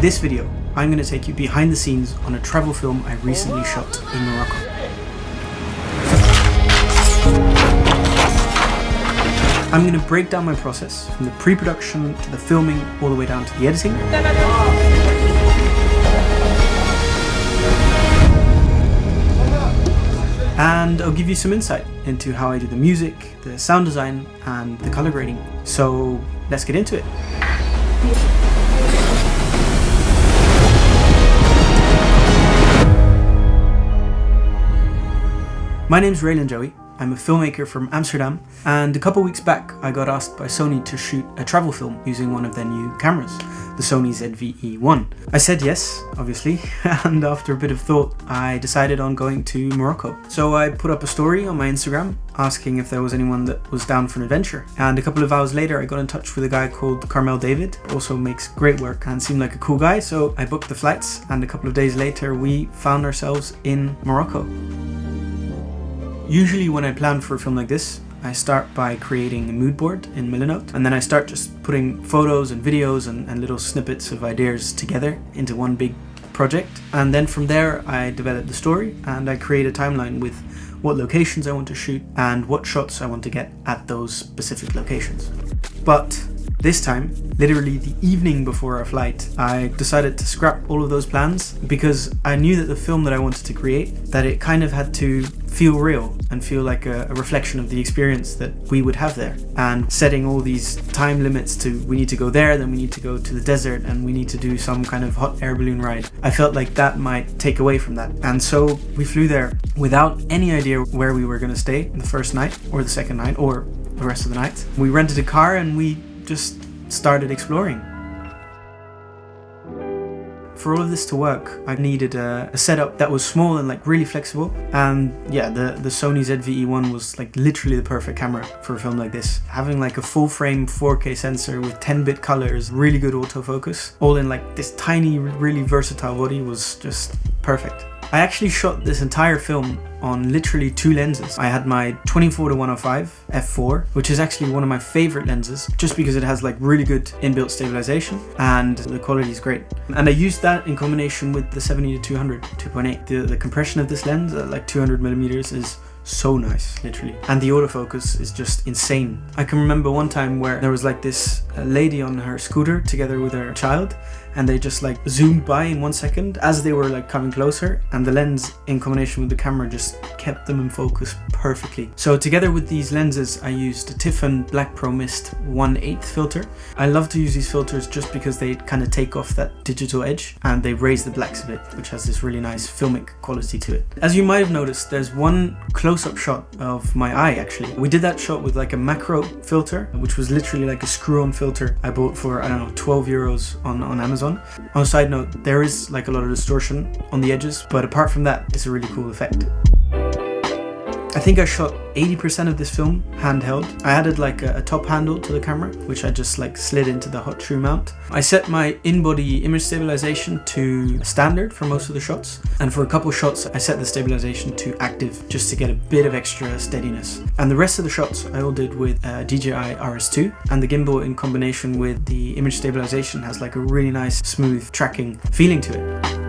this video, I'm going to take you behind the scenes on a travel film I recently shot in Morocco. I'm going to break down my process from the pre-production to the filming all the way down to the editing. And I'll give you some insight into how I do the music, the sound design, and the color grading. So let's get into it. My name's Raylan Joey. I'm a filmmaker from Amsterdam, and a couple weeks back I got asked by Sony to shoot a travel film using one of their new cameras, the Sony ZV-E1. I said yes, obviously, and after a bit of thought I decided on going to Morocco. So I put up a story on my Instagram asking if there was anyone that was down for an adventure, and a couple of hours later I got in touch with a guy called Carmel David, also makes great work and seemed like a cool guy, so I booked the flights, and a couple of days later we found ourselves in Morocco. Usually when I plan for a film like this, I start by creating a mood board in Milanote, and then I start just putting photos and videos and little snippets of ideas together into one big project. And then from there I develop the story and I create a timeline with what locations I want to shoot and what shots I want to get at those specific locations. But this time, literally the evening before our flight, I decided to scrap all of those plans because I knew that the film that I wanted to create, that it kind of had to feel real and feel like a reflection of the experience that we would have there. And setting all these time limits to we need to go there, then we need to go to the desert, and we need to do some kind of hot air balloon ride, I felt like that might take away from that. And so we flew there without any idea where we were going to stay the first night or the second night or the rest of the night. We rented a car and we just started exploring. For all of this to work, I needed a setup that was small and like really flexible, and yeah, the Sony ZV-E1 was like literally the perfect camera for a film like this. Having like a full frame 4K sensor with 10-bit colors, really good autofocus, all in like this tiny, really versatile body was just perfect. I actually shot this entire film on literally two lenses. I had my 24-105 f4, which is actually one of my favorite lenses just because it has like really good inbuilt stabilization and the quality is great. And I used that in combination with the 70-200 2.8. The compression of this lens at like 200mm is so nice, literally. And the autofocus is just insane. I can remember one time where there was like this lady on her scooter together with her child, and they just like zoomed by in 1 second as they were like coming closer, and the lens in combination with the camera just kept them in focus perfectly. So together with these lenses I used a Tiffen Black Pro Mist 1/8 filter. I love to use these filters just because they kind of take off that digital edge and they raise the blacks a bit, which has this really nice filmic quality to it. As you might have noticed, there's one close-up shot of my eye actually. We did that shot with like a macro filter, which was literally like a screw-on filter I bought for, I don't know, 12 euros on Amazon. On a side note, there is like a lot of distortion on the edges, but apart from that, it's a really cool effect. I think I shot 80% of this film handheld. I added like a top handle to the camera, which I just like slid into the hot shoe mount. I set my in-body image stabilization to standard for most of the shots, and for a couple shots I set the stabilization to active just to get a bit of extra steadiness. And the rest of the shots I all did with DJI RS2, and the gimbal in combination with the image stabilization has like a really nice smooth tracking feeling to it.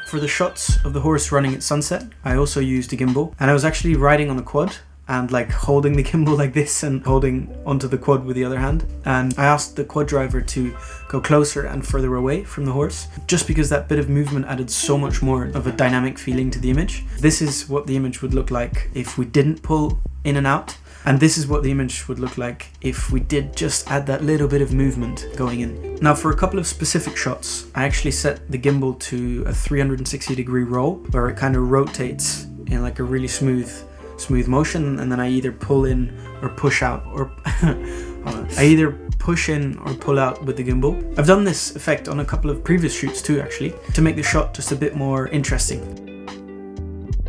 For the shots of the horse running at sunset, I also used a gimbal, and I was actually riding on a quad and like holding the gimbal like this and holding onto the quad with the other hand. And I asked the quad driver to go closer and further away from the horse, just because that bit of movement added so much more of a dynamic feeling to the image. This is what the image would look like if we didn't pull in and out. And this is what the image would look like if we did just add that little bit of movement going in. Now for a couple of specific shots, I actually set the gimbal to a 360-degree roll, where it kind of rotates in like a really smooth motion, and then I either pull in or push out, or I either push in or pull out with the gimbal. I've done this effect on a couple of previous shoots too, actually, to make the shot just a bit more interesting.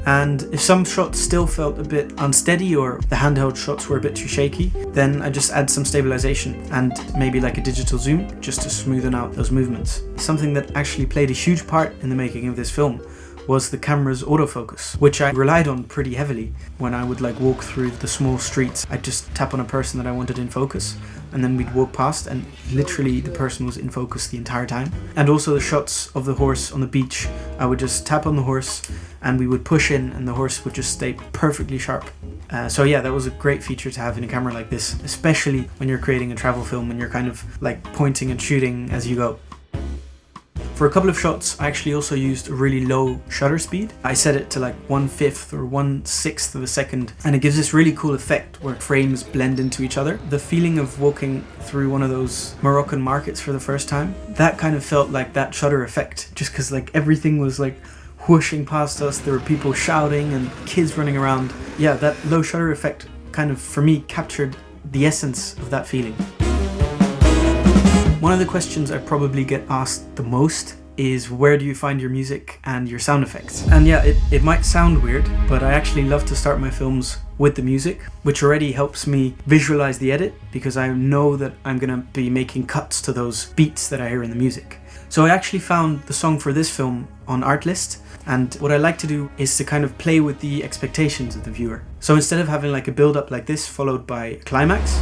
And if some shots still felt a bit unsteady or the handheld shots were a bit too shaky, then I just add some stabilization and maybe like a digital zoom just to smoothen out those movements. Something that actually played a huge part in the making of this film was the camera's autofocus, which I relied on pretty heavily. When I would like walk through the small streets, I'd just tap on a person that I wanted in focus, and then we'd walk past and literally the person was in focus the entire time. And also the shots of the horse on the beach, I would just tap on the horse and we would push in and the horse would just stay perfectly sharp. So yeah, that was a great feature to have in a camera like this, especially when you're creating a travel film and you're kind of like pointing and shooting as you go. For a couple of shots, I actually also used a really low shutter speed. I set it to like 1/5 or 1/6 of a second, and it gives this really cool effect where frames blend into each other. The feeling of walking through one of those Moroccan markets for the first time, that kind of felt like that shutter effect, just because like everything was like whooshing past us, there were people shouting and kids running around. Yeah, that low shutter effect kind of, for me, captured the essence of that feeling. One of the questions I probably get asked the most is where do you find your music and your sound effects? And yeah, it might sound weird, but I actually love to start my films with the music, which already helps me visualize the edit because I know that I'm gonna be making cuts to those beats that I hear in the music. So I actually found the song for this film on Artlist, and what I like to do is to kind of play with the expectations of the viewer. So instead of having like a build up like this followed by a climax,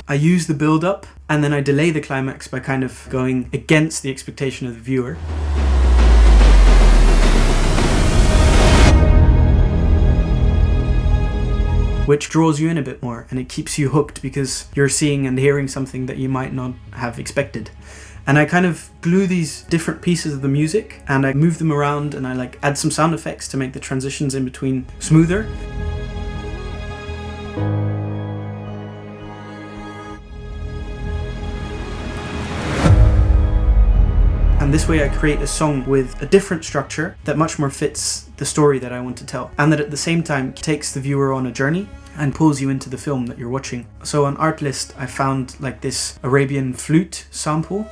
I use the build up and then I delay the climax by kind of going against the expectation of the viewer. Which draws you in a bit more and it keeps you hooked because you're seeing and hearing something that you might not have expected. And I kind of glue these different pieces of the music and I move them around and I like add some sound effects to make the transitions in between smoother. And this way I create a song with a different structure that much more fits the story that I want to tell, and that at the same time takes the viewer on a journey and pulls you into the film that you're watching. So on Artlist I found like this Arabian flute sample.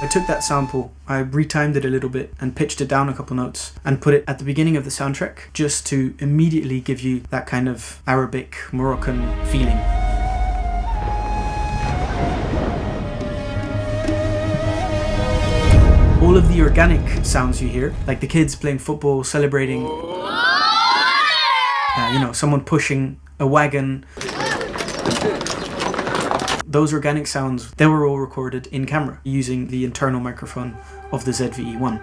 I took that sample, I retimed it a little bit and pitched it down a couple notes and put it at the beginning of the soundtrack just to immediately give you that kind of Arabic Moroccan feeling. All of the organic sounds you hear, like the kids playing football, celebrating, someone pushing a wagon. Those organic sounds, they were all recorded in camera using the internal microphone of the ZV-E1.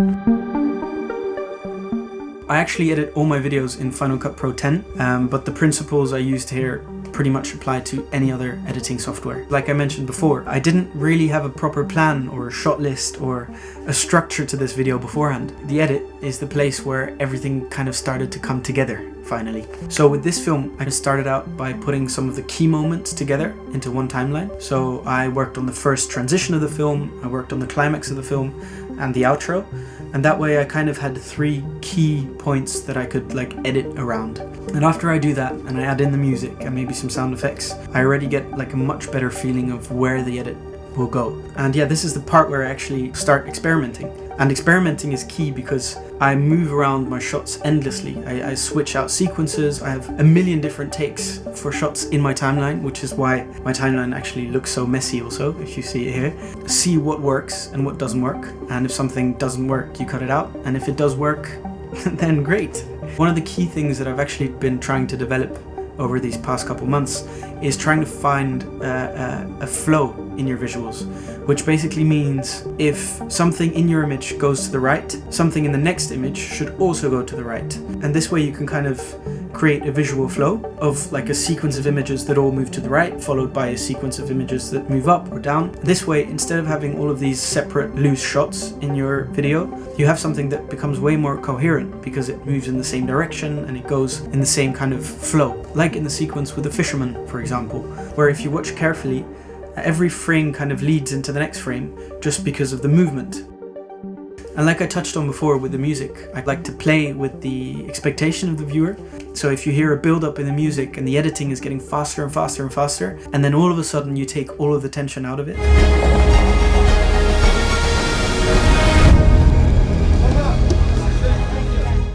I actually edit all my videos in Final Cut Pro 10, but the principles I used here pretty much apply to any other editing software. Like I mentioned before, I didn't really have a proper plan or a shot list or a structure to this video beforehand. The edit is the place where everything kind of started to come together, finally. So with this film, I started out by putting some of the key moments together into one timeline. So I worked on the first transition of the film, I worked on the climax of the film, and the outro. And that way I kind of had 3 key points that I could like edit around. And after I do that and I add in the music and maybe some sound effects, I already get like a much better feeling of where the edit will go. And yeah, this is the part where I actually start experimenting. And experimenting is key because I move around my shots endlessly. I switch out sequences. I have a million different takes for shots in my timeline, which is why my timeline actually looks so messy also, if you see it here. See what works and what doesn't work. And if something doesn't work, you cut it out. And if it does work, then great. One of the key things that I've actually been trying to develop over these past couple months is trying to find a flow in your visuals, which basically means if something in your image goes to the right, something in the next image should also go to the right. And this way you can kind of create a visual flow of like a sequence of images that all move to the right, followed by a sequence of images that move up or down. This way, instead of having all of these separate loose shots in your video, you have something that becomes way more coherent because it moves in the same direction and it goes in the same kind of flow. Like in the sequence with the fisherman, for example, where if you watch carefully, every frame kind of leads into the next frame just because of the movement. And like I touched on before with the music, I like to play with the expectation of the viewer. So if you hear a build up in the music and the editing is getting faster and faster and faster, and then all of a sudden you take all of the tension out of it,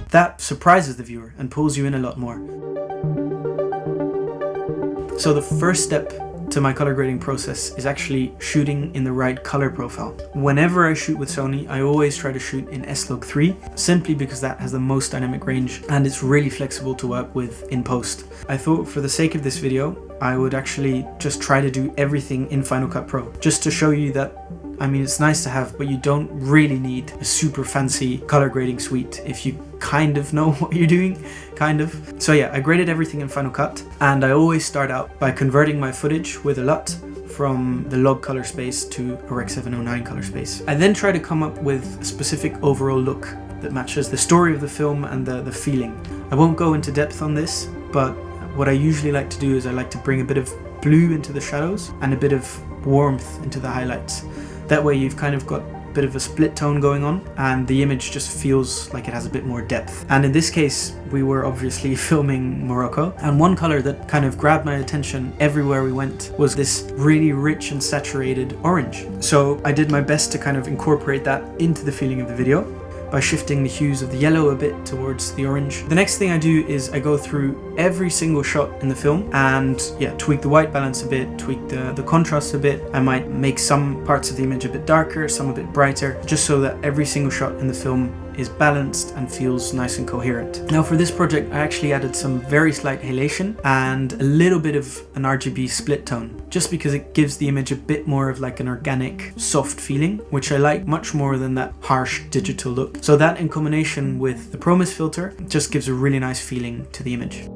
that surprises the viewer and pulls you in a lot more. So the first step to my color grading process is actually shooting in the right color profile. Whenever I shoot with Sony, I always try to shoot in S-Log3, simply because that has the most dynamic range and it's really flexible to work with in post. I thought for the sake of this video, I would actually just try to do everything in Final Cut Pro, just to show you that, I mean, it's nice to have, but you don't really need a super fancy color grading suite if you kind of know what you're doing, kind of. So yeah, I graded everything in Final Cut, and I always start out by converting my footage with a LUT from the log color space to a Rec. 709 color space. I then try to come up with a specific overall look that matches the story of the film and the feeling. I won't go into depth on this, but what I usually like to do is I like to bring a bit of blue into the shadows and a bit of warmth into the highlights. That way you've kind of got a bit of a split tone going on and the image just feels like it has a bit more depth. And in this case, we were obviously filming Morocco, and one color that kind of grabbed my attention everywhere we went was this really rich and saturated orange. So I did my best to kind of incorporate that into the feeling of the video by shifting the hues of the yellow a bit towards the orange. The next thing I do is I go through every single shot in the film and yeah, tweak the white balance a bit, tweak the contrast a bit. I might make some parts of the image a bit darker, some a bit brighter, just so that every single shot in the film is balanced and feels nice and coherent. Now for this project, I actually added some very slight halation and a little bit of an RGB split tone, just because it gives the image a bit more of like an organic, soft feeling, which I like much more than that harsh digital look. So that in combination with the Promise filter just gives a really nice feeling to the image.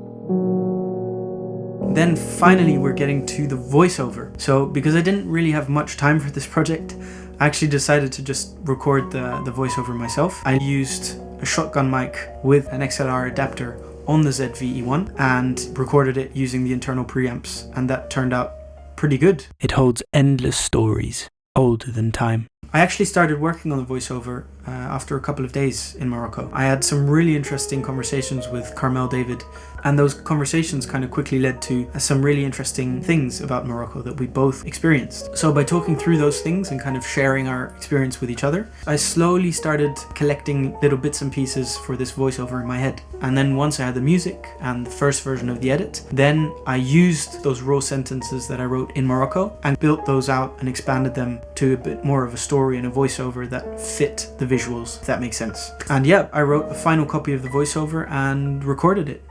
Then finally we're getting to the voiceover. So because I didn't really have much time for this project, I actually decided to just record the voiceover myself. I used a shotgun mic with an XLR adapter on the ZV-E1 and recorded it using the internal preamps, and that turned out pretty good. It holds endless stories, older than time. I actually started working on the voiceover after a couple of days in Morocco. I had some really interesting conversations with Carmel David, and those conversations kind of quickly led to some really interesting things about Morocco that we both experienced. So by talking through those things and kind of sharing our experience with each other, I slowly started collecting little bits and pieces for this voiceover in my head. And then once I had the music and the first version of the edit, then I used those raw sentences that I wrote in Morocco and built those out and expanded them to a bit more of a story and a voiceover that fit the visuals, if that makes sense. And yeah, I wrote a final copy of the voiceover and recorded it.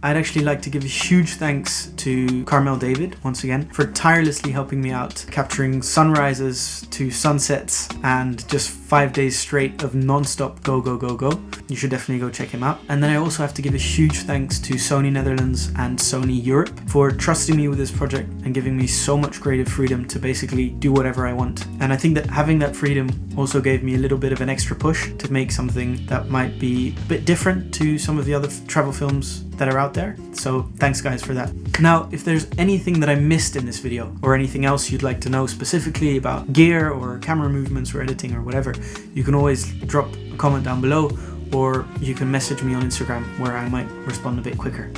I'd actually like to give a huge thanks to Carmel David, once again, for tirelessly helping me out, capturing sunrises to sunsets and just 5 days straight of non-stop go, go, go, go. You should definitely go check him out. And then I also have to give a huge thanks to Sony Netherlands and Sony Europe for trusting me with this project and giving me so much creative freedom to basically do whatever I want. And I think that having that freedom also gave me a little bit of an extra push to make something that might be a bit different to some of the other travel films that are out there. So thanks guys for that. Now, if there's anything that I missed in this video or anything else you'd like to know specifically about gear or camera movements or editing or whatever, you can always drop a comment down below, or you can message me on Instagram where I might respond a bit quicker.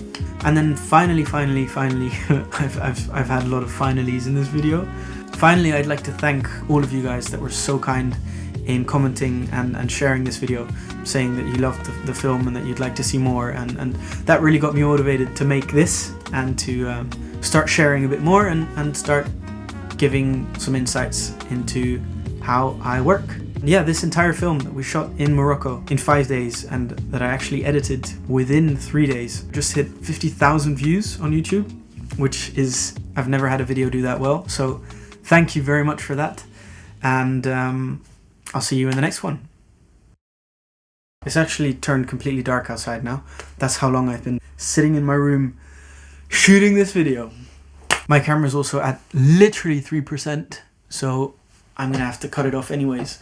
And then finally, I've had a lot of finalies in this video. Finally, I'd like to thank all of you guys that were so kind in commenting and sharing this video, saying that you loved the film and that you'd like to see more, and that really got me motivated to make this and to start sharing a bit more and start giving some insights into how I work. Yeah, this entire film that we shot in Morocco in 5 days and that I actually edited within 3 days just hit 50,000 views on YouTube, which is, I've never had a video do that well, so thank you very much for that, and I'll see you in the next one. It's actually turned completely dark outside now. That's how long I've been sitting in my room shooting this video. My camera's also at literally 3%, so I'm gonna have to cut it off anyways.